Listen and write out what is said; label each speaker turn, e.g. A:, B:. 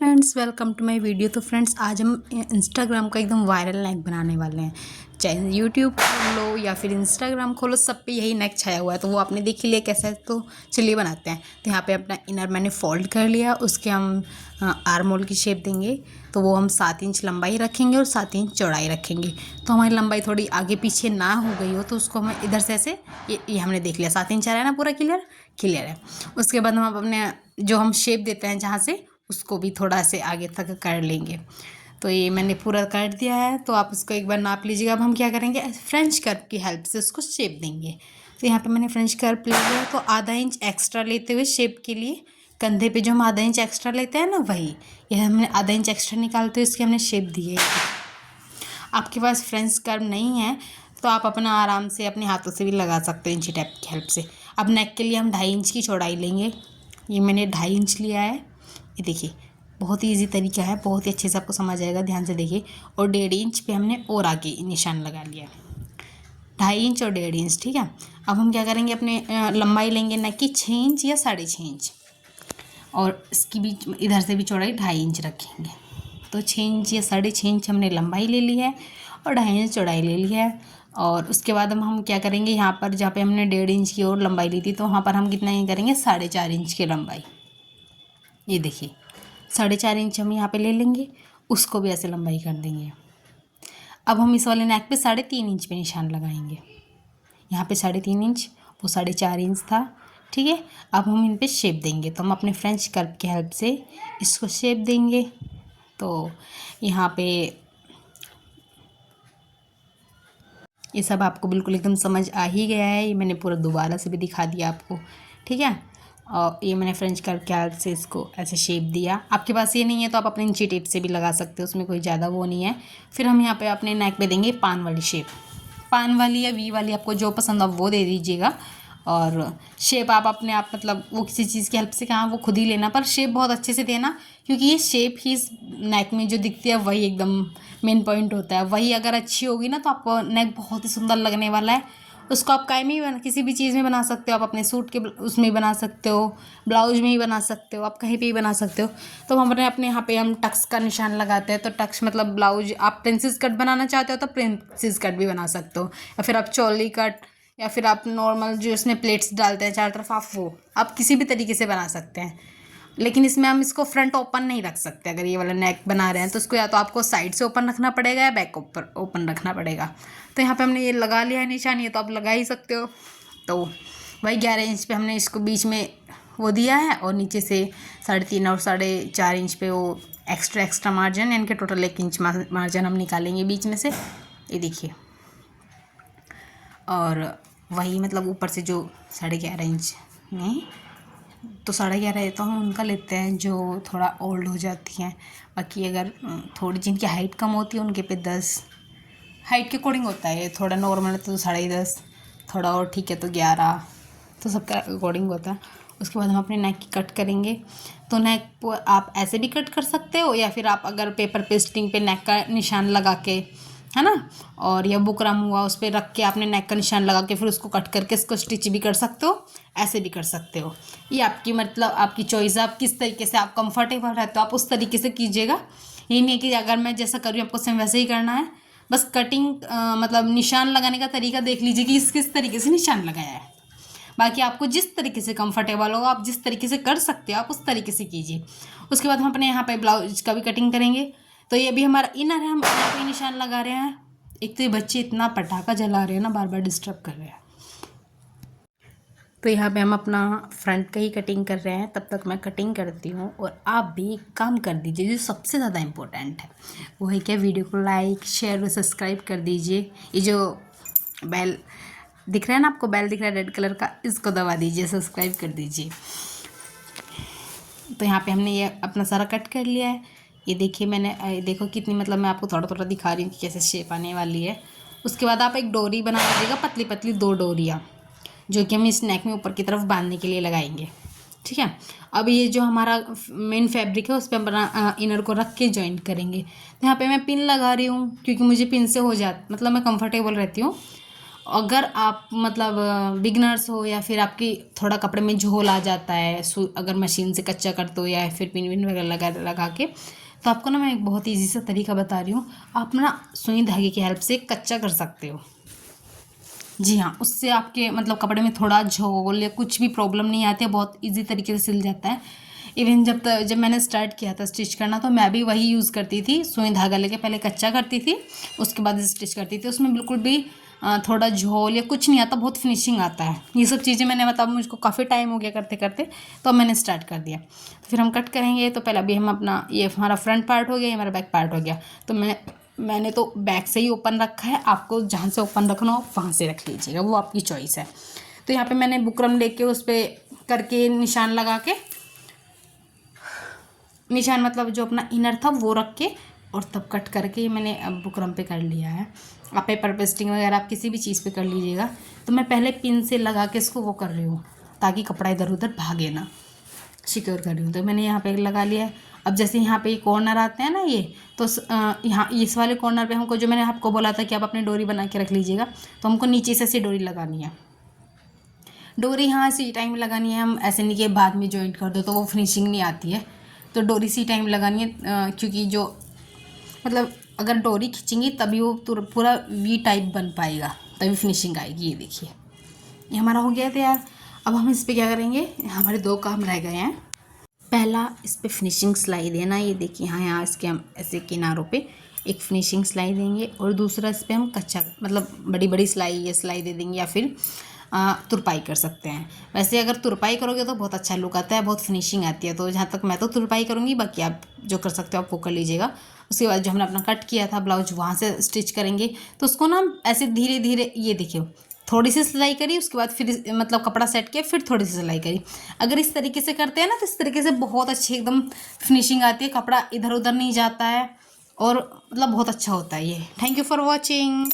A: Friends welcome to my video. तो friends आज हम इंस्टाग्राम का एकदम वायरल नेक बनाने वाले हैं। चाहे यूट्यूब खोल लो या फिर इंस्टाग्राम खोलो, सब पे यही नेक छाया हुआ है। तो वो आपने देख ही लिया कैसा है, तो चलिए बनाते हैं। तो यहाँ पे अपना इनर मैंने फोल्ड कर लिया, उसके हम आर्म होल की शेप देंगे। तो वो हम 7 इंच लंबाई रखेंगे और 7 इंच चौड़ाई रखेंगे। तो हमारी लंबाई थोड़ी आगे पीछे ना हो गई हो तो उसको हम इधर से ऐसे ये हमने देख लिया 7 इंच आ रहा है ना, पूरा क्लियर है। उसके बाद हम अपने जो हम शेप देते हैं जहाँ से, उसको भी थोड़ा से आगे तक कर लेंगे। तो ये मैंने पूरा कर दिया है, तो आप इसको एक बार नाप लीजिएगा। अब हम क्या करेंगे, फ्रेंच कर्व की हेल्प से उसको शेप देंगे। तो यहाँ पे मैंने फ्रेंच कर्व ले लिया, तो आधा इंच एक्स्ट्रा लेते हुए शेप के लिए कंधे पे जो हम आधा इंच एक्स्ट्रा लेते हैं ना, वही यह हमने आधा इंच एक्स्ट्रा निकालते हुए इसकी हमने शेप दी है। आपके पास फ्रेंच कर्व नहीं है तो आप अपना आराम से अपने हाथों से भी लगा सकते हैं इंची टेप की हेल्प से। अब नेक के लिए हम 2.5 इंच की चौड़ाई लेंगे। ये मैंने 2.5 इंच लिया है। ये देखिए बहुत ही ईजी तरीका है, बहुत ही अच्छे से आपको समझ आएगा, ध्यान से देखिए। और 1.5 इंच पे हमने और आगे निशान लगा लिया, 2.5 इंच और 1.5 इंच, ठीक है। अब हम क्या करेंगे, अपने लंबाई लेंगे नेक की 6 इंच या 6.5 इंच, और इसकी भी इधर से भी चौड़ाई 2.5 इंच रखेंगे। तो 6 इंच या 6.5 इंच हमने लंबाई ले ली है और 2.5 इंच चौड़ाई ले ली है। और उसके बाद हम क्या करेंगे, यहाँ पर जहाँ पे हमने 1.5 इंच की और लंबाई ली थी, तो वहाँ पर हम कितना ही करेंगे, 4.5 इंच की लंबाई। ये देखिए 4.5 इंच हम यहाँ पे ले लेंगे, उसको भी ऐसे लंबाई कर देंगे। अब हम इस वाले नेक पे 3.5 इंच पे निशान लगाएंगे। यहाँ पे 3.5 इंच, वो 4.5 इंच था, ठीक है। अब हम इन पे शेप देंगे। तो हम अपने फ्रेंच कर्व की हेल्प से इसको शेप देंगे। तो यहाँ पे ये सब आपको बिल्कुल एकदम समझ आ ही गया है। ये मैंने पूरा दोबारा से भी दिखा दिया आपको, ठीक है। और ये मैंने फ्रेंच कर्व के हेल्प से इसको ऐसे शेप दिया। आपके पास ये नहीं है तो आप अपने इंची टेप से भी लगा सकते हो, उसमें कोई ज़्यादा वो नहीं है। फिर हम यहाँ पे अपने नेक पे देंगे पान वाली शेप। पान वाली या वी वाली, आपको जो पसंद हो वो दे दीजिएगा। और शेप आप अपने आप मतलब वो किसी चीज़ की हेल्प से कहाँ, वो खुद ही लेना, पर शेप बहुत अच्छे से देना, क्योंकि ये शेप ही इस नेक में जो दिखती है वही एकदम मेन पॉइंट होता है। वही अगर अच्छी होगी ना तो आपको नेक बहुत ही सुंदर लगने वाला है। उसको आप काई में भी बना, किसी भी चीज़ में बना सकते हो। आप अपने सूट के उसमें ही बना सकते हो, ब्लाउज में ही बना सकते हो, आप कहीं पे ही बना सकते हो। तो हम अपने यहाँ पे हम टक्स का निशान लगाते हैं। तो टक्स मतलब ब्लाउज, आप प्रिंसेस कट बनाना चाहते हो तो प्रिंसेस कट भी बना सकते हो, या फिर आप चोली कट, या फिर आप नॉर्मल जो इसमें प्लेट्स डालते हैं चारों तरफ, आप किसी भी तरीके से बना सकते हैं। लेकिन इसमें हम इसको फ्रंट ओपन नहीं रख सकते। अगर ये वाला नेक बना रहे हैं तो इसको या तो आपको साइड से ओपन रखना पड़ेगा या बैक ऊपर ओपन रखना पड़ेगा। तो यहाँ पे हमने ये लगा लिया है निशान, ये तो आप लगा ही सकते हो। तो वही 11 इंच पे हमने इसको बीच में वो दिया है, और नीचे से 3.5 और 4.5 इंच पे वो एक्स्ट्रा मार्जिन, यानी कि टोटल 1 इंच मार्जिन हम निकालेंगे बीच में से। ये देखिए, और वही मतलब ऊपर से जो 11.5 इंच नहीं तो 11.5 तो हम उनका लेते हैं जो थोड़ा ओल्ड हो जाती हैं। बाकी अगर थोड़ी जिनकी हाइट कम होती है उनके पे 10, हाइट के अकॉर्डिंग होता है। थोड़ा नॉर्मल है तो 10.5, थोड़ा और ठीक है तो 11, तो सबका अकॉर्डिंग होता है। उसके बाद हम अपने नेक की कट करेंगे। तो नेक को आप ऐसे भी कट कर सकते हो, या फिर आप अगर पेपर पेस्टिंग पे नेक का निशान लगा के, है ना, और या बुकरम हुआ उस पर रख के आपने नेक का निशान लगा के फिर उसको कट करके इसको स्टिच भी कर सकते हो, ऐसे भी कर सकते हो। ये आपकी मतलब आपकी चॉइस है, आप किस तरीके से आप कंफर्टेबल रहते हो आप उस तरीके से कीजिएगा। ये नहीं है कि अगर मैं जैसा कर रही हूँ आपको सेम वैसे ही करना है। बस कटिंग मतलब निशान लगाने का तरीका देख लीजिए कि किस तरीके से निशान लगाया है। बाकी आपको जिस तरीके से कंफर्टेबल होगा, आप जिस तरीके से कर सकते हो आप उस तरीके से कीजिए। उसके बाद हम अपने यहाँ पे ब्लाउज का भी कटिंग करेंगे। तो ये भी हमारा इनर है, हम यहाँ पे निशान लगा रहे हैं। एक तो ये बच्चे इतना पटाखा जला रहे हैं ना, बार बार डिस्टर्ब कर रहे हैं। तो यहाँ पे हम अपना फ्रंट का ही कटिंग कर रहे हैं, तब तक मैं कटिंग करती हूँ। और आप भी एक काम कर दीजिए जो सबसे ज़्यादा इम्पोर्टेंट है, वो है क्या, वीडियो को लाइक शेयर और सब्सक्राइब कर दीजिए। ये जो बेल दिख रहा है ना आपको, बेल दिख रहा है रेड कलर का, इसको दबा दीजिए, सब्सक्राइब कर दीजिए। तो यहाँ पे हमने ये अपना सारा कट कर लिया है। ये देखिए मैंने देखो कितनी, मतलब मैं आपको थोड़ा थोड़ा दिखा रही हूँ कि कैसे शेप आने वाली है। उसके बाद आप एक डोरी बना लीजिएगा, पतली पतली 2 डोरियाँ, जो कि हम इस नेक में ऊपर की तरफ बांधने के लिए लगाएंगे, ठीक है। अब ये जो हमारा मेन फैब्रिक है उस पर अपना इनर को रख के जॉइंट करेंगे। तो यहाँ पे मैं पिन लगा रही हूँ क्योंकि मुझे पिन से हो जाता, मतलब मैं कंफर्टेबल रहती हूँ। अगर आप मतलब बिगनर्स हो या फिर आपकी थोड़ा कपड़े में झोल आ जाता है, अगर मशीन से कच्चा करते हो या फिर पिन विन वगैरह लगा लगा के, तो आपको ना मैं एक बहुत ईजी सा तरीका बता रही हूँ, आप ना सुई धागे की हेल्प से कच्चा कर सकते हो। जी हाँ, उससे आपके मतलब कपड़े में थोड़ा झोल या कुछ भी प्रॉब्लम नहीं आती है, बहुत इजी तरीके से सिल जाता है। इवन जब मैंने स्टार्ट किया था स्टिच करना, तो मैं भी वही यूज़ करती थी, सुई धागा लेके पहले कच्चा करती थी, उसके बाद स्टिच करती थी। उसमें बिल्कुल भी थोड़ा झोल या कुछ नहीं आता, बहुत फिनिशिंग आता है। ये सब चीज़ें मैंने मतलब मुझको काफ़ी टाइम हो गया करते करते, तो मैंने स्टार्ट कर दिया। तो फिर हम कट करेंगे। तो पहले अभी हम अपना, ये हमारा फ्रंट पार्ट हो गया, ये हमारा बैक पार्ट हो गया। तो मैंने तो बैक से ही ओपन रखा है, आपको जहाँ से ओपन रखना हो वहाँ से रख लीजिएगा, वो आपकी चॉइस है। तो यहाँ पे मैंने बुकरम लेके उस पर करके निशान लगा के, निशान मतलब जो अपना इनर था वो रख के, और तब कट करके ये मैंने अब बुकरम पे कर लिया है। आप पेपर पेस्टिंग वगैरह आप किसी भी चीज़ पे कर लीजिएगा। तो मैं पहले पिन से लगा के इसको वो कर रही हूँ, ताकि कपड़ा इधर उधर भागे ना, सिक्योर कर रही हूँ। तो मैंने यहाँ पे लगा लिया है। अब जैसे यहाँ पे कॉर्नर आते हैं ना ये, तो यहाँ इस वाले कॉर्नर पे हमको, जो मैंने आपको बोला था कि आप अपनी डोरी बना के रख लीजिएगा, तो हमको नीचे से ऐसे डोरी लगानी है। डोरी यहाँ से टाइम लगानी है, हम ऐसे नहीं कि बाद में जॉइंट कर दो तो वो फिनिशिंग नहीं आती है। तो डोरी सी टाइम लगानी है, क्योंकि जो मतलब अगर डोरी खींचेंगी तभी वो पूरा वी टाइप बन पाएगा, तभी फिनिशिंग आएगी। ये देखिए, ये हमारा हो गया तैयार। अब हम इस पर क्या करेंगे, हमारे दो काम रह गए हैं। पहला, इस पर फिनिशिंग सिलाई देना। ये देखिए, यहाँ इसके हम ऐसे किनारों पे एक फिनिशिंग सिलाई देंगे, और दूसरा इस पर हम कच्चा मतलब बड़ी बड़ी सिलाई, ये सिलाई दे देंगे, या फिर तुरपाई कर सकते हैं। वैसे अगर तुरपाई करोगे तो बहुत अच्छा लुक आता है, बहुत फिनिशिंग आती है। तो जहाँ तक मैं तो तुरपाई करूँगी, बाकी आप जो कर सकते हो आप वो कर लीजिएगा। उसके बाद जो हमने अपना कट किया था ब्लाउज, वहाँ से स्टिच करेंगे। तो उसको ना ऐसे धीरे धीरे, ये देखिए, थोड़ी सी सिलाई करी, उसके बाद फिर मतलब कपड़ा सेट किया, फिर थोड़ी सी सिलाई करी। अगर इस तरीके से करते हैं ना, तो इस तरीके से बहुत अच्छी एकदम फिनिशिंग आती है, कपड़ा इधर उधर नहीं जाता है, और मतलब बहुत अच्छा होता है ये। Thank you for watching.